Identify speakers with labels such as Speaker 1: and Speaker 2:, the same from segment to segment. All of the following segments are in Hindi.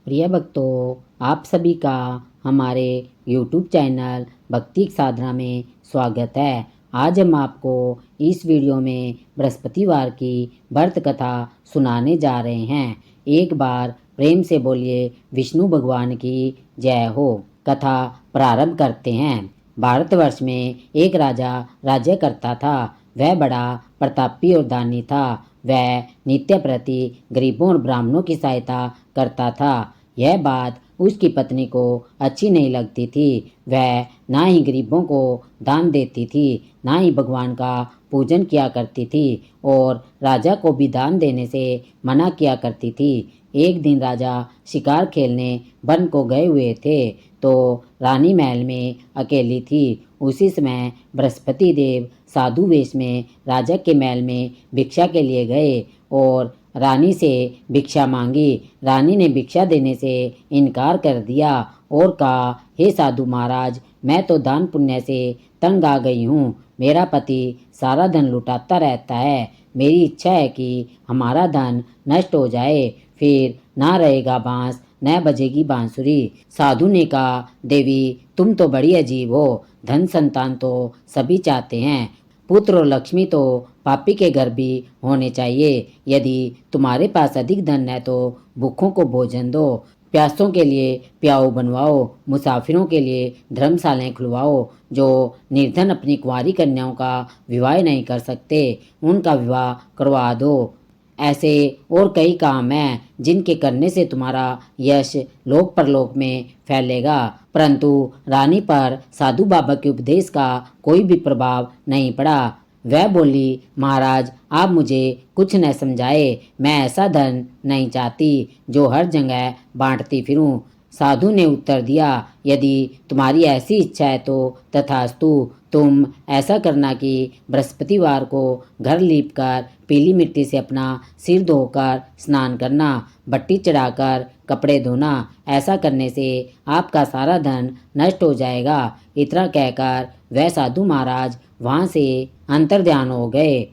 Speaker 1: प्रिय भक्तों, आप सभी का हमारे YouTube चैनल भक्ति साधना में स्वागत है। आज हम आपको इस वीडियो में बृहस्पतिवार की व्रत कथा सुनाने जा रहे हैं। एक बार प्रेम से बोलिए विष्णु भगवान की जय हो। कथा प्रारंभ करते हैं। भारतवर्ष में एक राजा राज्य करता था। वह बड़ा प्रतापी और दानी था। वह नित्य प्रति गरीबों और ब्राह्मणों की सहायता करता था। यह बात उसकी पत्नी को अच्छी नहीं लगती थी। वह ना ही गरीबों को दान देती थी, ना ही भगवान का पूजन किया करती थी और राजा को भी दान देने से मना किया करती थी। एक दिन राजा शिकार खेलने वन को गए हुए थे तो रानी महल में अकेली थी। उसी समय बृहस्पति देव साधु वेश में राजा के महल में भिक्षा के लिए गए और रानी से भिक्षा मांगी। रानी ने भिक्षा देने से इनकार कर दिया और कहा, हे साधु महाराज, मैं तो दान पुण्य से तंग आ गई हूँ। मेरा पति सारा धन लुटाता रहता है। मेरी इच्छा है कि हमारा धन नष्ट हो जाए, फिर ना रहेगा बांस न बजेगी बांसुरी। साधु ने कहा, देवी तुम तो बड़ी अजीब हो। धन संतान तो सभी चाहते हैं, पुत्र और लक्ष्मी तो पापी के घर भी होने चाहिए। यदि तुम्हारे पास अधिक धन है तो भूखों को भोजन दो, प्यासों के लिए प्याऊ बनवाओ, मुसाफिरों के लिए धर्मशालाएं खुलवाओ। जो निर्धन अपनी कुंवारी कन्याओं का विवाह नहीं कर सकते, उनका विवाह करवा दो। ऐसे और कई काम हैं जिनके करने से तुम्हारा यश लोक परलोक में फैलेगा। परंतु रानी पर साधु बाबा के उपदेश का कोई भी प्रभाव नहीं पड़ा। वह बोली, महाराज आप मुझे कुछ न समझाए। मैं ऐसा धन नहीं चाहती जो हर जगह बांटती फिरूं। साधु ने उत्तर दिया, यदि तुम्हारी ऐसी इच्छा है तो तथास्तु। तुम ऐसा करना कि बृहस्पतिवार को घर लीपकर पीली मिट्टी से अपना सिर धोकर स्नान करना, बट्टी चढ़ाकर कपड़े धोना। ऐसा करने से आपका सारा धन नष्ट हो जाएगा। इतना कहकर वह साधु महाराज वहाँ से अंतर्ध्यान हो गए।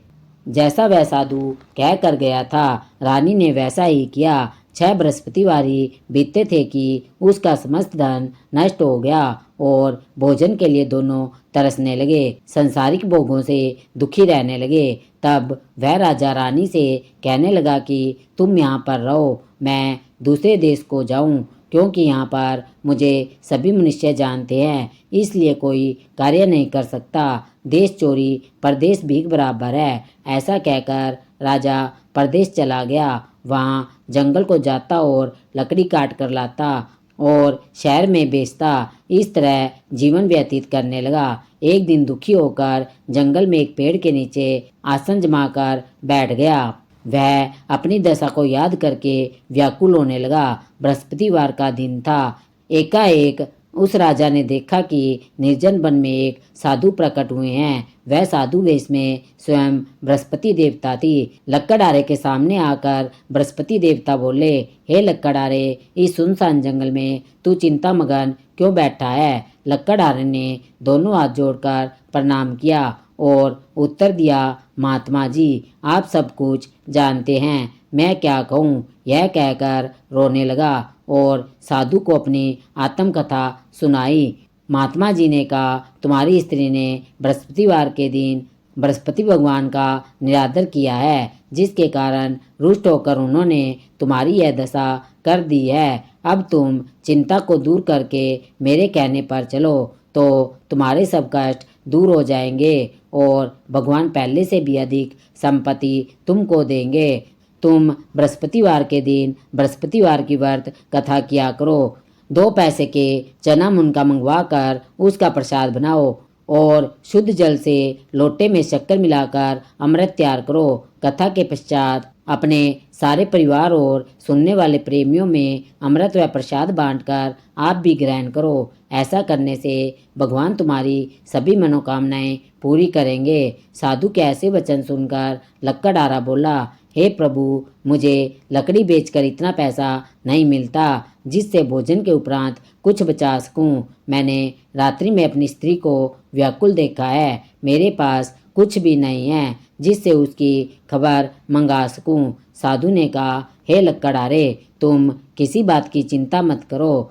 Speaker 1: जैसा वह साधु कह कर गया था, रानी ने वैसा ही किया। 6 बृहस्पतिवार ही बीतते थे कि उसका समस्त धन नष्ट हो गया और भोजन के लिए दोनों तरसने लगे, संसारिक भोगों से दुखी रहने लगे। तब वह राजा रानी से कहने लगा कि तुम यहाँ पर रहो, मैं दूसरे देश को जाऊँ, क्योंकि यहाँ पर मुझे सभी मनुष्य जानते हैं, इसलिए कोई कार्य नहीं कर सकता। देश चोरी परदेश भीख बराबर है। ऐसा कहकर राजा परदेश चला गया। वहाँ जंगल को जाता और लकड़ी काट कर लाता और शहर में बेचता। इस तरह जीवन व्यतीत करने लगा। एक दिन दुखी होकर जंगल में एक पेड़ के नीचे आसन जमाकर बैठ गया। वह अपनी दशा को याद करके व्याकुल होने लगा। बृहस्पतिवार का दिन था। एकाएक उस राजा ने देखा कि निर्जन वन में एक साधु प्रकट हुए हैं। वह साधु वेश में स्वयं बृहस्पति देवता थी। लक्कड़हारे के सामने आकर बृहस्पति देवता बोले, हे लक्कड़हारे, इस सुनसान जंगल में तू चिंता मगन क्यों बैठा है? लक्कड़हारे ने दोनों हाथ जोड़कर प्रणाम किया और उत्तर दिया, महात्मा जी आप सब कुछ जानते हैं, मैं क्या कहूँ? यह कहकर रोने लगा और साधु को अपनी आत्मकथा सुनाई। महात्मा जी ने कहा, तुम्हारी स्त्री ने बृहस्पतिवार के दिन बृहस्पति भगवान का निरादर किया है, जिसके कारण रुष्ट होकर उन्होंने तुम्हारी यह दशा कर दी है। अब तुम चिंता को दूर करके मेरे कहने पर चलो तो तुम्हारे सब कष्ट दूर हो जाएंगे और भगवान पहले से भी अधिक संपत्ति तुमको देंगे। तुम बृहस्पतिवार के दिन बृहस्पतिवार की व्रत कथा किया करो। 2 पैसे के चना मुनका मंगवा कर उसका प्रसाद बनाओ और शुद्ध जल से लोटे में शक्कर मिलाकर अमृत तैयार करो। कथा के पश्चात अपने सारे परिवार और सुनने वाले प्रेमियों में अमृत व प्रसाद बांटकर आप भी ग्रहण करो। ऐसा करने से भगवान तुम्हारी सभी मनोकामनाएं पूरी करेंगे। साधु के ऐसे वचन सुनकर लक्कड़हारा बोला, हे प्रभु, मुझे लकड़ी बेचकर इतना पैसा नहीं मिलता जिससे भोजन के उपरांत कुछ बचा सकूं। मैंने रात्रि में अपनी स्त्री को व्याकुल देखा है। मेरे पास कुछ भी नहीं है जिससे उसकी खबर मंगा सकूं। साधु ने कहा, हे लक्कड़हारे, तुम किसी बात की चिंता मत करो।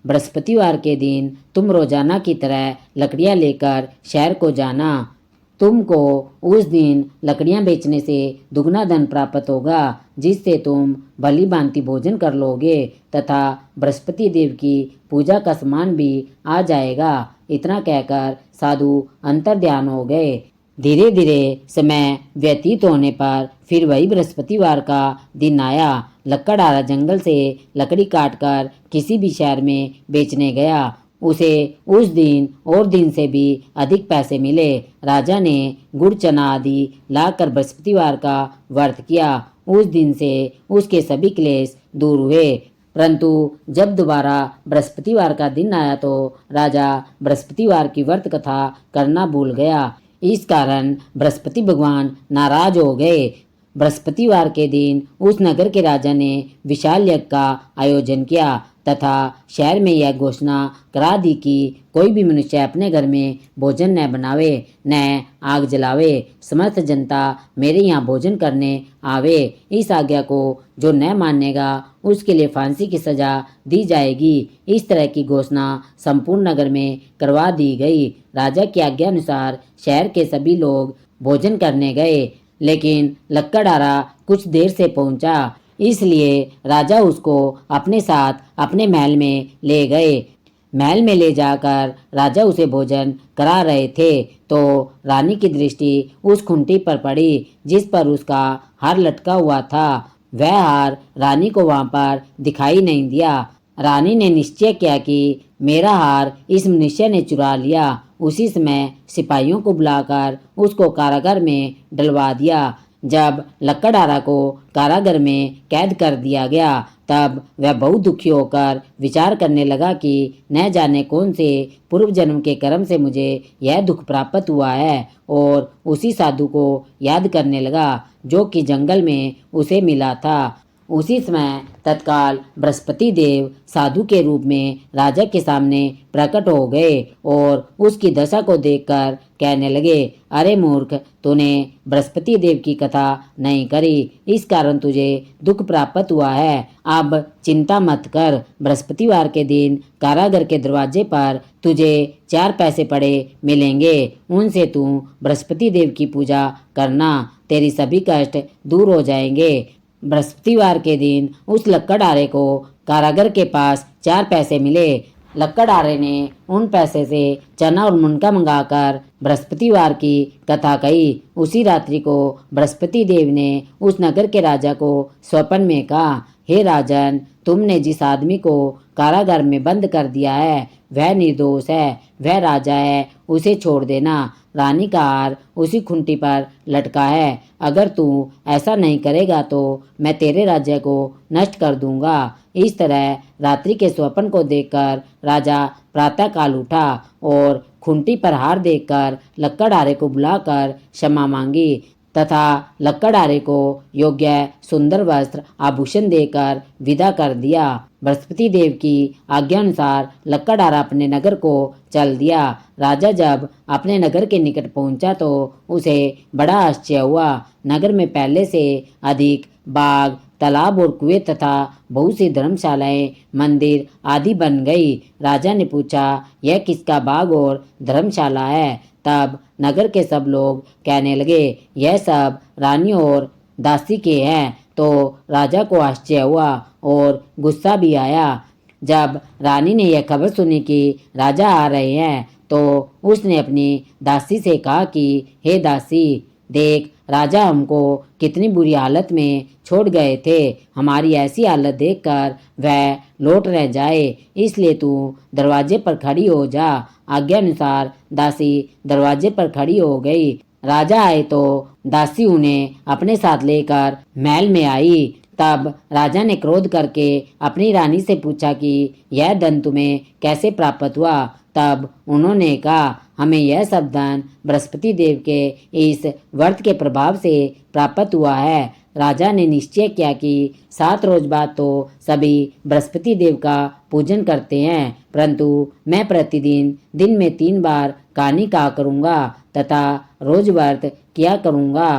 Speaker 1: बृहस्पतिवार के दिन तुम रोजाना की तरह लकड़ियां लेकर शहर को जाना। तुमको उस दिन लकड़ियां बेचने से दुगना धन प्राप्त होगा, जिससे तुम भली भांति भोजन कर लोगे तथा बृहस्पति देव की पूजा का सामान भी आ जाएगा। इतना कहकर साधु अंतर्ध्यान हो गए। धीरे धीरे समय व्यतीत होने पर फिर वही बृहस्पतिवार का दिन आया। लक्कड़हारा जंगल से लकड़ी काटकर किसी भी शहर में बेचने गया। उसे उस दिन और दिन से भी अधिक पैसे मिले। राजा ने गुड़ चना आदि लाकर बृहस्पतिवार का व्रत किया। उस दिन से उसके सभी क्लेश दूर हुए। परंतु जब दोबारा बृहस्पतिवार का दिन आया तो राजा बृहस्पतिवार की व्रत कथा करना भूल गया। इस कारण बृहस्पति भगवान नाराज हो गए। बृहस्पतिवार के दिन उस नगर के राजा ने विशाल यज्ञ का आयोजन किया तथा शहर में यह घोषणा करा दी कि कोई भी मनुष्य अपने घर में भोजन न बनावे न आग जलावे। समस्त जनता मेरे यहाँ भोजन करने आवे। इस आज्ञा को जो न मानेगा उसके लिए फांसी की सजा दी जाएगी। इस तरह की घोषणा संपूर्ण नगर में करवा दी गई। राजा की आज्ञा अनुसार शहर के सभी लोग भोजन करने गए, लेकिन लक्कड़हारा कुछ देर से पहुंचा, इसलिए राजा उसको अपने साथ अपने महल में ले गए। महल में ले जाकर राजा उसे भोजन करा रहे थे तो रानी की दृष्टि उस खूंटी पर पड़ी जिस पर उसका हार लटका हुआ था। वह हार रानी को वहां पर दिखाई नहीं दिया। रानी ने निश्चय किया कि मेरा हार इस मनुष्य ने चुरा लिया। उसी समय सिपाहियों को बुलाकर उसको कारागार में डलवा दिया। जब लक्कड़हारा को कारागार में कैद कर दिया गया तब वह बहुत दुखी होकर विचार करने लगा कि न जाने कौन से पूर्व जन्म के कर्म से मुझे यह दुख प्राप्त हुआ है, और उसी साधु को याद करने लगा जो कि जंगल में उसे मिला था। उसी समय तत्काल बृहस्पति देव साधु के रूप में राजा के सामने प्रकट हो गए और उसकी दशा को देखकर कहने लगे, अरे मूर्ख, तूने बृहस्पति देव की कथा नहीं करी, इस कारण तुझे दुख प्राप्त हुआ है। अब चिंता मत कर। बृहस्पतिवार के दिन कारागार के दरवाजे पर तुझे 4 पैसे पड़े मिलेंगे। उनसे तू बृहस्पति देव की पूजा करना, तेरी सभी कष्ट दूर हो जाएंगे। बृहस्पतिवार के दिन उस लक्कड़हारे को कारागार के पास 4 पैसे मिले। लक्कड़हारे ने उन पैसे से चना और मुनका मंगाकर बृहस्पतिवार की कथा कही। उसी रात्रि को बृहस्पति देव ने उस नगर के राजा को स्वप्न में कहा, हे राजन, तुमने जिस आदमी को कारागार में बंद कर दिया है वह निर्दोष है, वह राजा है, उसे छोड़ देना। रानी का हार उसी खूंटी पर लटका है। अगर तू ऐसा नहीं करेगा तो मैं तेरे राज्य को नष्ट कर दूंगा। इस तरह रात्रि के स्वप्न को देखकर राजा प्रातःकाल उठा और खूंटी पर हार देखकर लक्कड़हारे को बुलाकर क्षमा मांगी तथा लक्कड़हारे को योग्य सुंदर वस्त्र आभूषण देकर विदा कर दिया। बृहस्पति देव की आज्ञा अनुसार लक्कड़हारा अपने नगर को चल दिया। राजा जब अपने नगर के निकट पहुंचा तो उसे बड़ा आश्चर्य हुआ। नगर में पहले से अधिक बाग, तालाब और कुएं तथा बहुत सी धर्मशालाएं, मंदिर आदि बन गई। राजा ने पूछा, यह किसका बाग और धर्मशाला है? तब नगर के सब लोग कहने लगे, यह सब रानी और दासी के हैं। तो राजा को आश्चर्य हुआ और गुस्सा भी आया। जब रानी ने यह खबर सुनी कि राजा आ रहे हैं तो उसने अपनी दासी से कहा कि हे दासी, देख, राजा हमको कितनी बुरी हालत में छोड़ गए थे। हमारी ऐसी हालत देखकर वह लौट न जाए, इसलिए तू दरवाजे पर खड़ी हो जा। आज्ञा अनुसार दासी दरवाजे पर खड़ी हो गई। राजा आए तो दासी उन्हें अपने साथ लेकर महल में आई। तब राजा ने क्रोध करके अपनी रानी से पूछा कि यह धन तुम्हें कैसे प्राप्त हुआ? तब उन्होंने कहा, हमें यह सब धन बृहस्पति देव के इस व्रत के प्रभाव से प्राप्त हुआ है। राजा ने निश्चय किया कि 7 रोज बाद तो सभी बृहस्पति देव का पूजन करते हैं, परंतु मैं प्रतिदिन दिन में 3 बार कहानी कहा करूँगा तथा रोज व्रत किया करूँगा।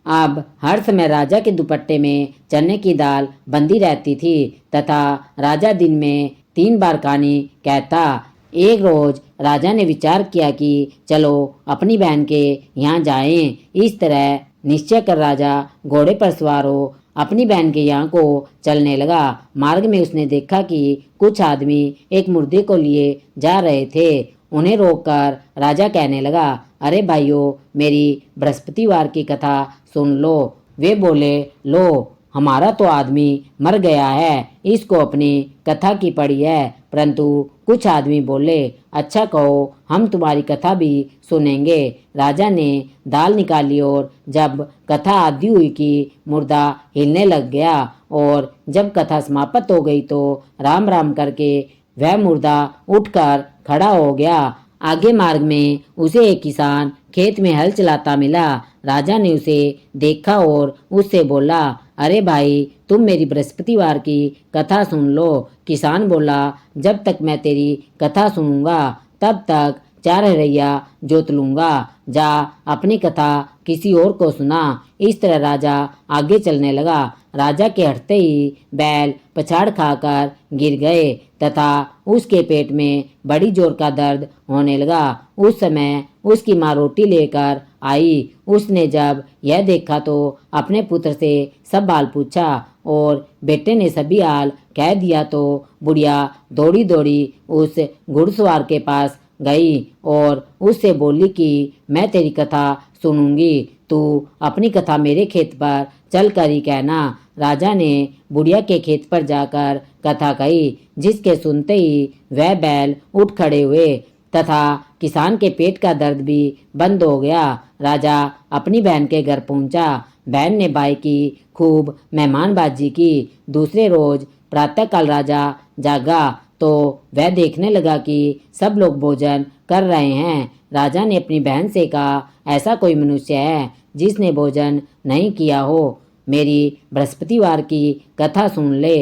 Speaker 1: अब हर समय राजा के दुपट्टे में चने की दाल बंधी रहती थी तथा राजा दिन में 3 बार कहानी कहता। एक रोज राजा ने विचार किया कि चलो अपनी बहन के यहाँ जाएं। इस तरह निश्चय कर राजा घोड़े पर सवार हो अपनी बहन के यहाँ को चलने लगा। मार्ग में उसने देखा कि कुछ आदमी एक मुर्दे को लिए जा रहे थे। उन्हें रोककर राजा कहने लगा, अरे भाइयों, मेरी बृहस्पतिवार की कथा सुन लो। वे बोले, लो, हमारा तो आदमी मर गया है, इसको अपनी कथा की पड़ी है। परंतु कुछ आदमी बोले, अच्छा कहो, हम तुम्हारी कथा भी सुनेंगे। राजा ने दाल निकाली और जब कथा आधी हुई कि मुर्दा हिलने लग गया और जब कथा समाप्त हो गई तो राम राम करके वह मुर्दा उठकर खड़ा हो गया। आगे मार्ग में उसे एक किसान खेत में हल चलाता मिला। राजा ने उसे देखा और उससे बोला, अरे भाई, तुम मेरी बृहस्पतिवार की कथा सुन लो। किसान बोला, जब तक मैं तेरी कथा सुनूंगा तब तक 4 हरैया जोत लूंगा। जा अपनी कथा किसी और को सुना। इस तरह राजा आगे चलने लगा। राजा के हटते ही बैल पछाड़ खाकर गिर गए तथा उसके पेट में बड़ी जोर का दर्द होने लगा। उस समय उसकी माँ रोटी लेकर आई। उसने जब यह देखा तो अपने पुत्र से सब हाल पूछा और बेटे ने सभी हाल कह दिया तो बुढ़िया दौड़ी दौड़ी उस घुड़सवार के पास गई और उससे बोली कि मैं तेरी कथा सुनूंगी, तू अपनी कथा मेरे खेत पर चल कर ही कहना। राजा ने बुढ़िया के खेत पर जाकर कथा कही, जिसके सुनते ही वह बैल उठ खड़े हुए तथा किसान के पेट का दर्द भी बंद हो गया। राजा अपनी बहन के घर पहुंचा। बहन ने भाई की खूब मेहमानबाजी की। दूसरे रोज प्रातःकाल राजा जागा तो वह देखने लगा कि सब लोग भोजन कर रहे हैं। राजा ने अपनी बहन से कहा, ऐसा कोई मनुष्य है जिसने भोजन नहीं किया हो, मेरी बृहस्पतिवार की कथा सुन ले।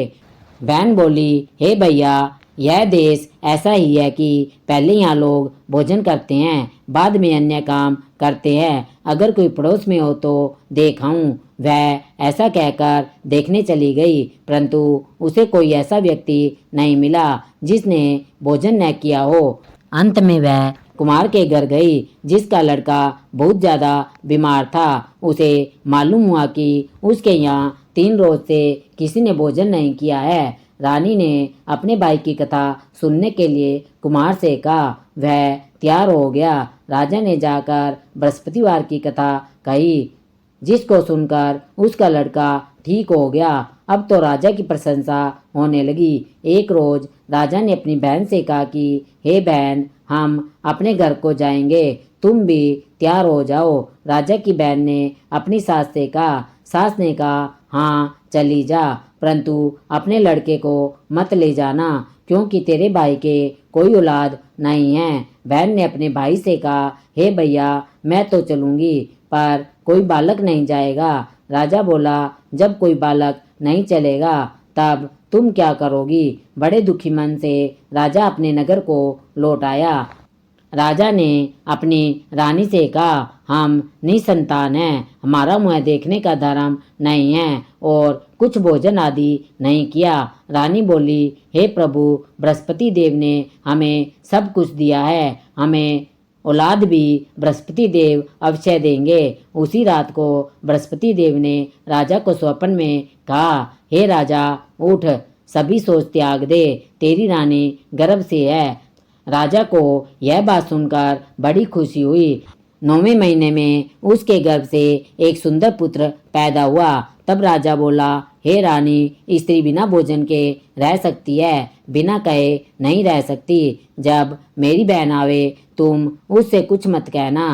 Speaker 1: बहन बोली, हे भैया, यह देश ऐसा ही है कि पहले यहाँ लोग भोजन करते हैं, बाद में अन्य काम करते हैं। अगर कोई पड़ोस में हो तो देखाऊं। वह ऐसा कहकर देखने चली गई, परंतु उसे कोई ऐसा व्यक्ति नहीं मिला जिसने भोजन न किया हो। अंत में वह कुमार के घर गई, जिसका लड़का बहुत ज़्यादा बीमार था। उसे मालूम हुआ कि उसके यहाँ 3 रोज से किसी ने भोजन नहीं किया है। रानी ने अपने भाई की कथा सुनने के लिए कुमार से कहा। वह तैयार हो गया। राजा ने जाकर बृहस्पतिवार की कथा कही, जिसको सुनकर उसका लड़का ठीक हो गया। अब तो राजा की प्रशंसा होने लगी। एक रोज राजा ने अपनी बहन से कहा कि हे बहन, हम अपने घर को जाएंगे, तुम भी तैयार हो जाओ। राजा की बहन ने अपनी सास से कहा। सास ने कहा, हाँ चली जा, परंतु अपने लड़के को मत ले जाना, क्योंकि तेरे भाई के कोई औलाद नहीं है। बहन ने अपने भाई से कहा, हे भैया, मैं तो चलूंगी, पर कोई बालक नहीं जाएगा। राजा बोला, जब कोई बालक नहीं चलेगा तब तुम क्या करोगी? बड़े दुखी मन से राजा अपने नगर को लौट आया। राजा ने अपनी रानी से कहा, हम निसंतान हैं, हमारा मुँह देखने का धर्म नहीं है और कुछ भोजन आदि नहीं किया। रानी बोली, हे प्रभु, बृहस्पति देव ने हमें सब कुछ दिया है, हमें औलाद भी बृहस्पति देव अवश्य देंगे। उसी रात को बृहस्पति देव ने राजा को स्वप्न में कहा, हे राजा, उठ, सभी सोच त्याग दे, तेरी रानी गर्भ से है। राजा को यह बात सुनकर बड़ी खुशी हुई। 9वें महीने में उसके गर्भ से एक सुंदर पुत्र पैदा हुआ। तब राजा बोला, हे रानी, स्त्री बिना भोजन के रह सकती है, बिना कहे नहीं रह सकती। जब मेरी बहन आवे तुम उससे कुछ मत कहना।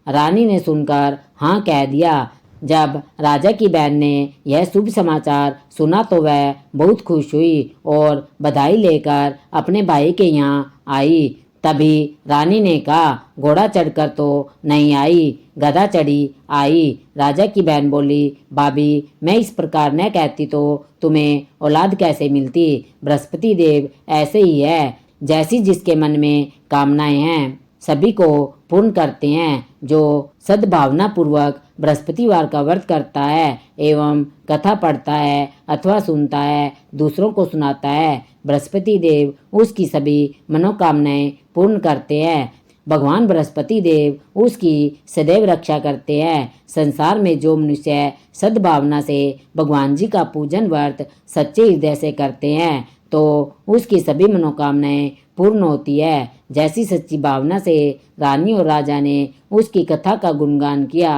Speaker 1: रानी ने सुनकर हाँ कह दिया। जब राजा की बहन ने यह शुभ समाचार सुना तो वह बहुत खुश हुई और बधाई लेकर अपने भाई के यहाँ आई। तभी रानी ने कहा, घोड़ा चढ़कर तो नहीं आई, गधा चढ़ी आई। राजा की बहन बोली, भाभी, मैं इस प्रकार न कहती तो तुम्हें औलाद कैसे मिलती? बृहस्पति देव ऐसे ही है, जैसी जिसके मन में कामनाएं हैं सभी को पूर्ण करते हैं। जो सद्भावना पूर्वक बृहस्पतिवार का व्रत करता है एवं कथा पढ़ता है अथवा सुनता है, दूसरों को सुनाता है, बृहस्पति देव उसकी सभी मनोकामनाएं पूर्ण करते हैं। भगवान बृहस्पति देव उसकी सदैव रक्षा करते हैं। संसार में जो मनुष्य सद्भावना से भगवान जी का पूजन व्रत सच्चे हृदय से करते हैं तो उसकी सभी मनोकामनाएं पूर्ण होती है। जैसी सच्ची भावना से रानी और राजा ने उसकी कथा का गुणगान किया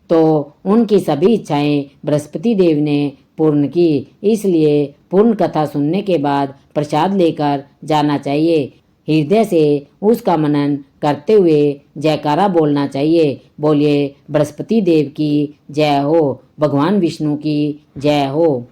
Speaker 1: तो उनकी सभी इच्छाएं बृहस्पति देव ने पूर्ण की। इसलिए पूर्ण कथा सुनने के बाद प्रसाद लेकर जाना चाहिए। हृदय से उसका मनन करते हुए जयकारा बोलना चाहिए। बोलिए बृहस्पति देव की जय हो, भगवान विष्णु की जय हो।